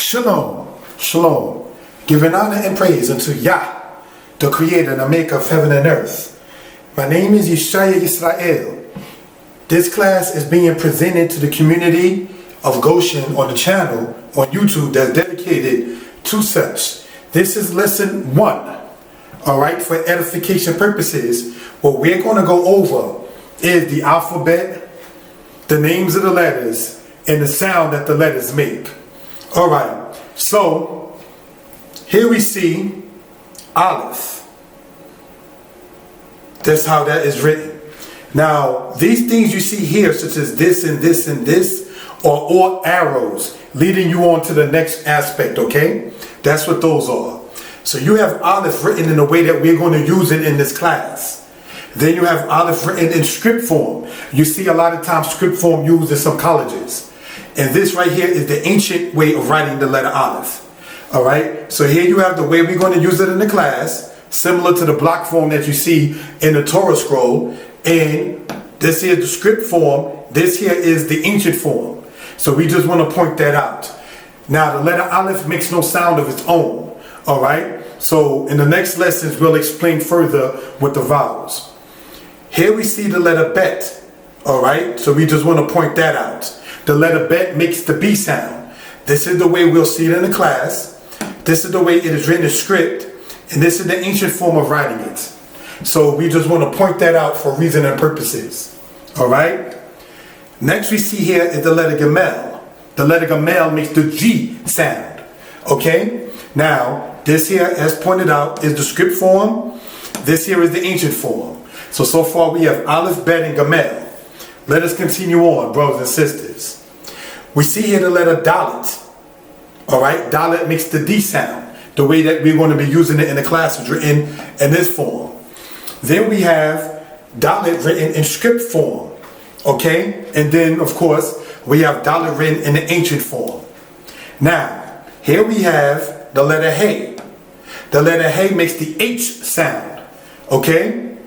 Shalom, shalom, giving honor and praise unto Yah, the creator and the maker of heaven and earth. My name is Yeshaya Yisrael. This class is being presented to the community of Goshen on the channel on YouTube that's dedicated to such. This is lesson 1. Alright, for edification purposes, what we're going to go over is the alphabet, the names of the letters, and the sound that the letters make. Alright, so here we see Aleph. That's how that is written. Now, these things you see here, such as this and this and this, are all arrows leading you on to the next aspect, okay? That's what those are. So you have Aleph written in the way that we're going to use it in this class. Then you have Aleph written in script form. You see a lot of times script form used in some colleges. And this right here is the ancient way of writing the letter Aleph. Alright, so here you have the way we're going to use it in the class, similar to the block form that you see in the Torah scroll. And this here is the script form. This here is the ancient form. So we just want to point that out. Now the letter Aleph makes no sound of its own. Alright, so in the next lessons we'll explain further with the vowels. Here we see the letter Bet. Alright, so we just want to point that out. The letter Bet makes the B sound. This is the way we'll see it in the class. This is the way it is written in script. And this is the ancient form of writing it. So we just want to point that out for reason and purposes. Alright. Next we see here is the letter Gamel. The letter Gamel makes the G sound. Okay. Now this here, as pointed out, is the script form. This here is the ancient form. So far we have Aleph, Bet, and Gamel. Let us continue on, brothers and sisters. We see here the letter Dalet. Alright, Dalet makes the D sound, the way that we're going to be using it in the class is written in this form. Then we have Dalet written in script form. Okay, and then of course we have Dalet written in the ancient form. Now, here we have the letter Hey. The letter Hey makes the H sound. Okay,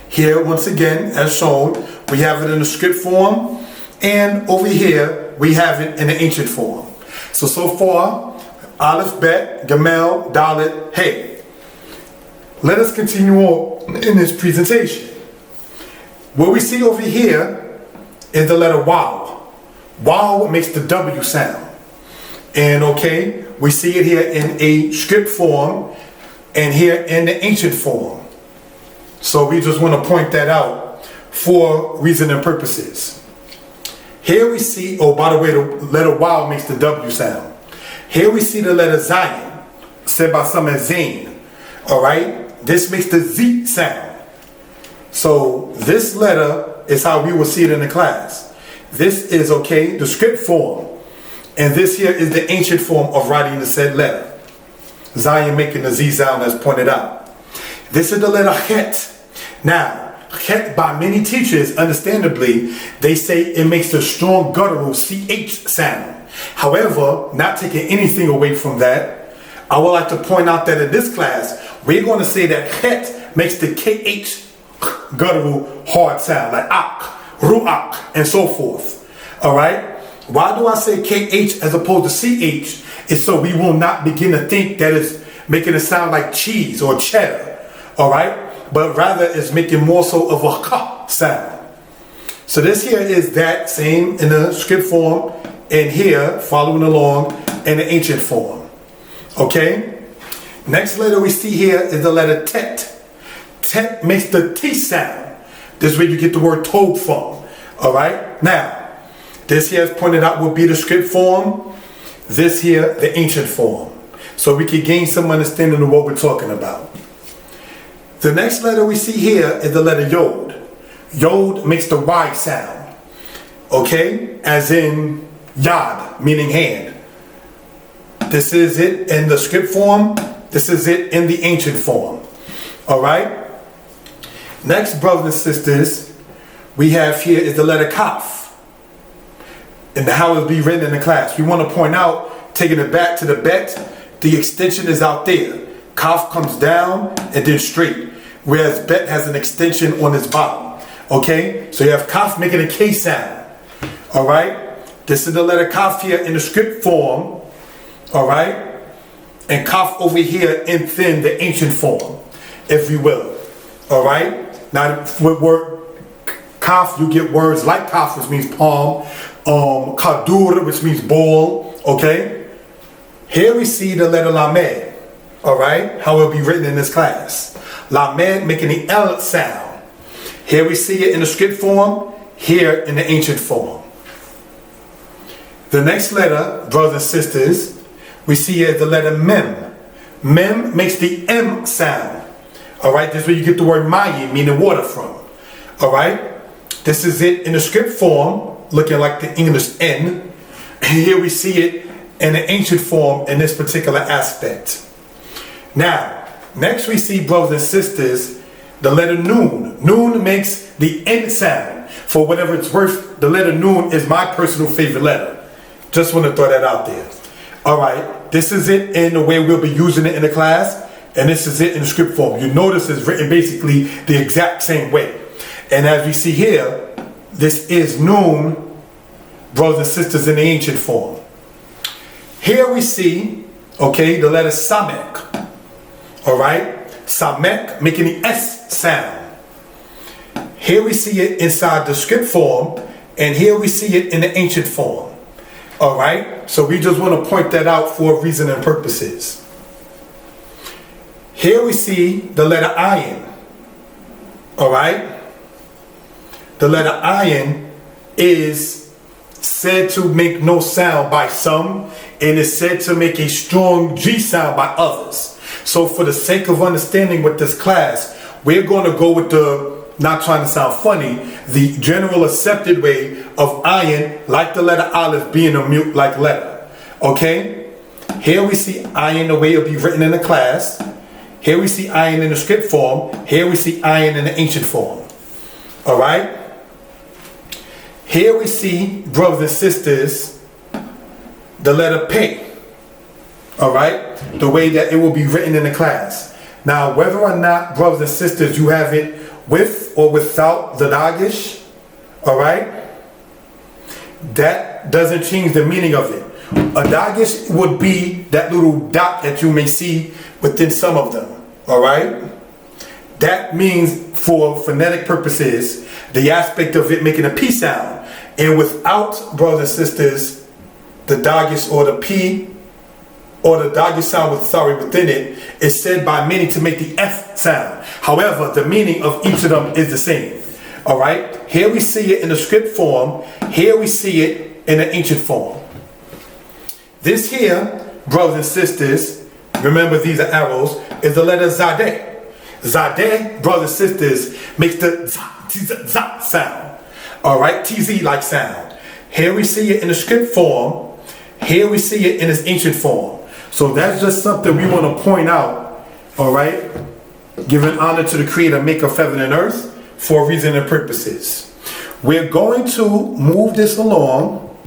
here once again, as shown, we have it in the script form, and over here we have it in the ancient form. So far, Aleph, Bet, Gamel, Dalet, Hey. Let us continue on in this presentation. What we see over here is the letter Waw. Waw makes the W sound. And okay, we see it here in a script form and here in the ancient form. So we just want to point that out for reason and purposes. Here we see, oh, by the way, the letter Waw makes the W sound. Here we see the letter Zion, said by some as Zain. Alright, this makes the Z sound. So this letter is how we will see it in the class. This is, okay, the script form. And this here is the ancient form of writing the said letter. Zion making the Z sound as pointed out. This is the letter Het. Now, Het, by many teachers, understandably, they say it makes the strong guttural CH sound. However, not taking anything away from that, I would like to point out that in this class, we're going to say that Het makes the KH guttural hard sound, like Ak, Ruach, and so forth. Alright? Why do I say KH as opposed to CH? It's so we will not begin to think that it's making it sound like cheese or cheddar. Alright? But rather it's making more so of a K sound. So this here is that same in the script form, and here following along in the ancient form. Okay? Next letter we see here is the letter Tet. Tet makes the T sound. This is where you get the word toad from. Alright? Now, this here is pointed out will be the script form. This here, the ancient form. So we can gain some understanding of what we're talking about. The next letter we see here is the letter Yod. Yod makes the Y sound. Okay? As in Yad, meaning hand. This is it in the script form. This is it in the ancient form. Alright? Next, brothers and sisters, we have here is the letter Kaf. And how it will be written in the class. We want to point out, taking it back to the Bet, the extension is out there. Kaf comes down and then straight. Whereas Bet has an extension on its bottom. Okay? So you have Kaf making a K sound. Alright? This is the letter Kaf here in the script form. all right? And kaf over here in thin, the ancient form, if you will, all right? Now, with word kaf, you get words like kaf, which means palm, kadur, which means ball, okay? Here we see the letter lamed, all right? How it will be written in this class. Lamed making the L sound. Here we see it in the script form, here in the ancient form. The next letter, brothers and sisters, we see it as the letter mem. Mem makes the M sound. All right, this is where you get the word mayi, meaning water from. All right, this is it in the script form, looking like the English N. And here we see it in the ancient form in this particular aspect. Now, next we see, brothers and sisters, the letter Nun. Nun makes the N sound. For whatever it's worth, the letter Nun is my personal favorite letter. Just want to throw that out there. All right, this is it in the way we'll be using it in the class, and this is it in the script form. You notice it's written basically the exact same way. And as we see here, this is Nun, brothers and sisters, in the ancient form. Here we see, okay, the letter Samek. All right, Samek making the S sound. Here we see it inside the script form, and here we see it in the ancient form. All right, so we just want to point that out for reason and purposes. Here we see the letter ayin. All right, the letter ayin is said to make no sound by some, and is said to make a strong G sound by others. So for the sake of understanding with this class, we're going to go with the, not trying to sound funny, the general accepted way of ayin, like the letter aleph being a mute-like letter. Okay? Here we see ayin the way it'll be written in the class. Here we see ayin in the script form. Here we see ayin in the ancient form. All right? Here we see, brothers and sisters, the letter pe. All right? The way that it will be written in the class. Now, whether or not, brothers and sisters, you have it with or without the dagish, all right, that doesn't change the meaning of it. A dagish would be that little dot that you may see within some of them, all right? That means, for phonetic purposes, the aspect of it making a P sound. And without, brothers and sisters, the dagish or the P or the dagish sound within it is said by many to make the F sound. However, the meaning of each of them is the same. All right? Here we see it in the script form. Here we see it in the ancient form. This here, brothers and sisters, remember these are arrows, is the letter Zadeh. Zadeh, brothers and sisters, makes the Z sound. All right? TZ-like sound. Here we see it in the script form. Here we see it in its ancient form. So that's just something we want to point out, all right? Giving honor to the creator, maker of heaven and earth for reason and purposes. We're going to move this along,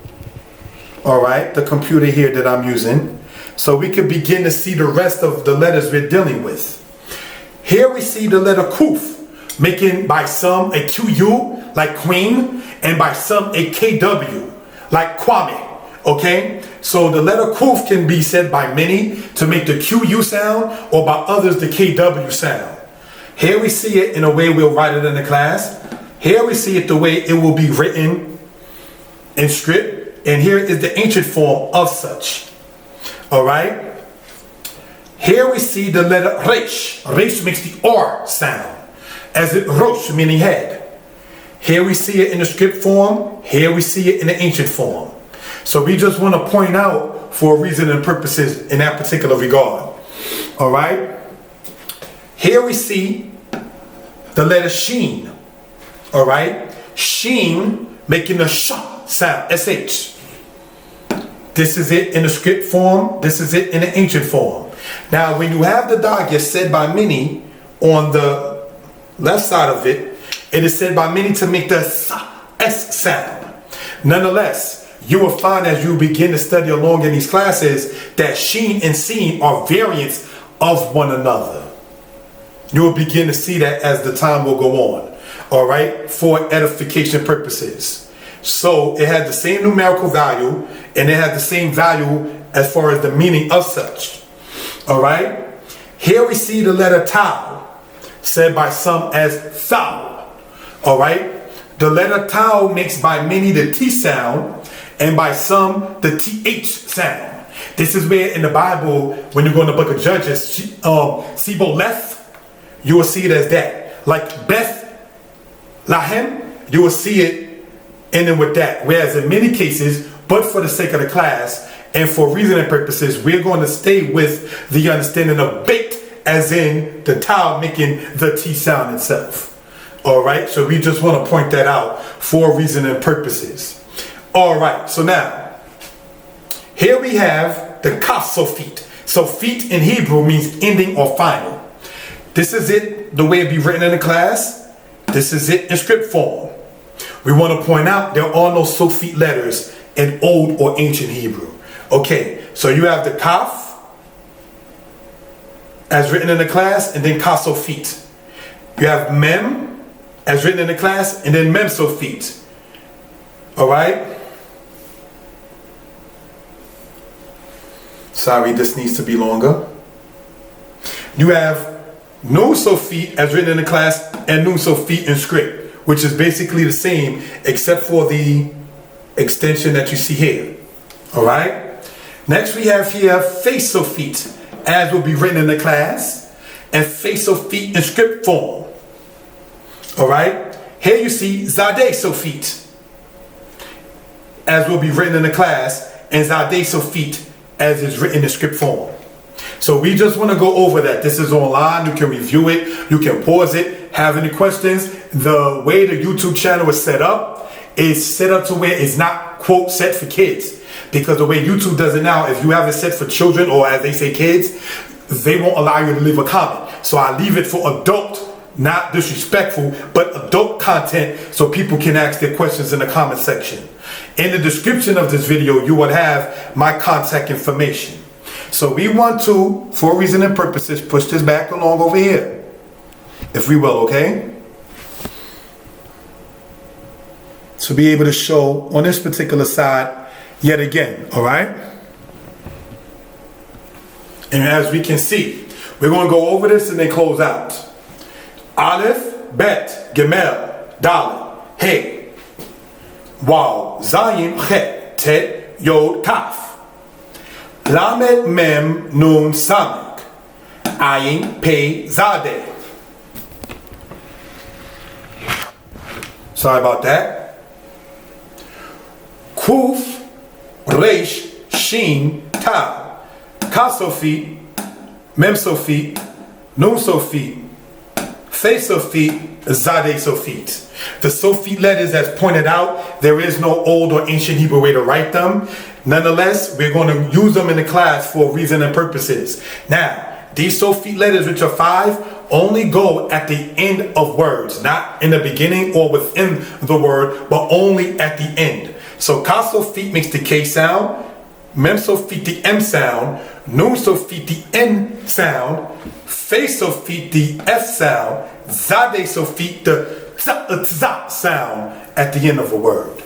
all right, the computer here that I'm using, so we can begin to see the rest of the letters we're dealing with. Here we see the letter Kuf, making by some a QU, like queen, and by some a KW, like Kwame. Okay, so the letter Kuf can be said by many to make the QU sound, or by others the KW sound. Here we see it in a way we'll write it in the class. Here we see it the way it will be written in script. And here is the ancient form of such. All right. Here we see the letter Resh. Resh makes the R sound, as it Rosh, meaning head. Here we see it in the script form. Here we see it in the ancient form. So we just want to point out for reason and purposes in that particular regard. All right. Here we see the letter Sheen. All right. Sheen making the sh sound, SH. This is it in the script form. This is it in the ancient form. Now, when you have the dagish said by many on the left side of it, it is said by many to make the S sound. Nonetheless, you will find as you begin to study along in these classes that sheen and seen are variants of one another. You will begin to see that as the time will go on, all right, for edification purposes. So it has the same numerical value, and it has the same value as far as the meaning of such. All right. Here we see the letter tau, said by some as thou. All right. The letter tau makes by many the T sound and by some the TH sound. This is where in the Bible, when you go in the book of Judges, Sibboleth, you will see it as that. Like Beth Lahem, you will see it ending with that. Whereas in many cases, but for the sake of the class and for reasoning purposes, we're going to stay with the understanding of bait, as in the tau making the T sound itself. All right, so we just want to point that out for reasoning purposes. All right, so now, here we have the kaf sofit. Sofit in Hebrew means ending or final. This is it, the way it be written in the class. This is it in script form. We want to point out there are no sofit letters in Old or Ancient Hebrew. Okay, so you have the kaf as written in the class, and then kaf sofit. You have mem as written in the class, and then mem sofit. All right. Sorry, this needs to be longer. You have nun sofit as written in the class and nun sofit in script, which is basically the same except for the extension that you see here. All right. Next we have here face sofit as will be written in the class and face sofit in script form. All right. Here you see zadeh sofit as will be written in the class and zadeh sofit as is written in script form. So we just want to go over that. This is online. You can review it. You can pause it. Have any questions? The way the YouTube channel is set up to where it's not, quote, set for kids. Because the way YouTube does it now, if you have it set for children, or as they say kids, they won't allow you to leave a comment. So I leave it for adult, not disrespectful, but adult content so people can ask their questions in the comment section. In the description of this video, you will have my contact information. So we want to, for reasoning purposes, push this back along over here, if we will, okay? To be able to show on this particular side yet again, all right? And as we can see, we're going to go over this and then close out. Aleph, Bet, Gemel, Dalet, Hey, Waw, Zayin, Chet, Tet, Yod, Kaf. Lamed, Mem, Nun, Samek. Ayin, Pei, Zadeh. Sorry about that. Kuf, Resh, Shin, Ta. Kaf sofit, Mem sofit, Nun sofit, Fe sofit, Zadeh sofit. The sofit letters, as pointed out, there is no old or ancient Hebrew way to write them. Nonetheless, we're going to use them in the class for reason and purposes. Now, these sofit letters, which are 5, only go at the end of words, not in the beginning or within the word, but only at the end. So kaf sofit makes the K sound, mem sofit the M sound, nun sofit the N sound, fe sofit the F sound, zadeh sofit the Z sound at the end of a word.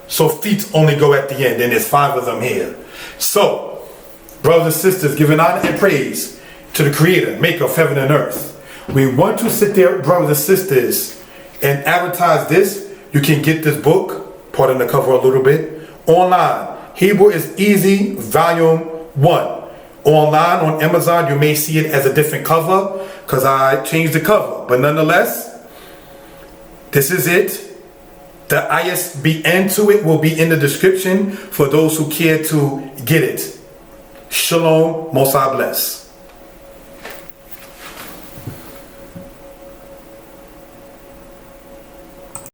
So feet only go at the end, and there's 5 of them here. So, brothers and sisters, giving honor and praise to the Creator, maker of heaven and earth. We want to sit there, brothers and sisters, and advertise this. You can get this book, pardon the cover a little bit, online. Hebrew is Easy, Volume 1. Online on Amazon, you may see it as a different cover because I changed the cover. But nonetheless, this is it. The ISBN to it will be in the description for those who care to get it. Shalom, Most High bless.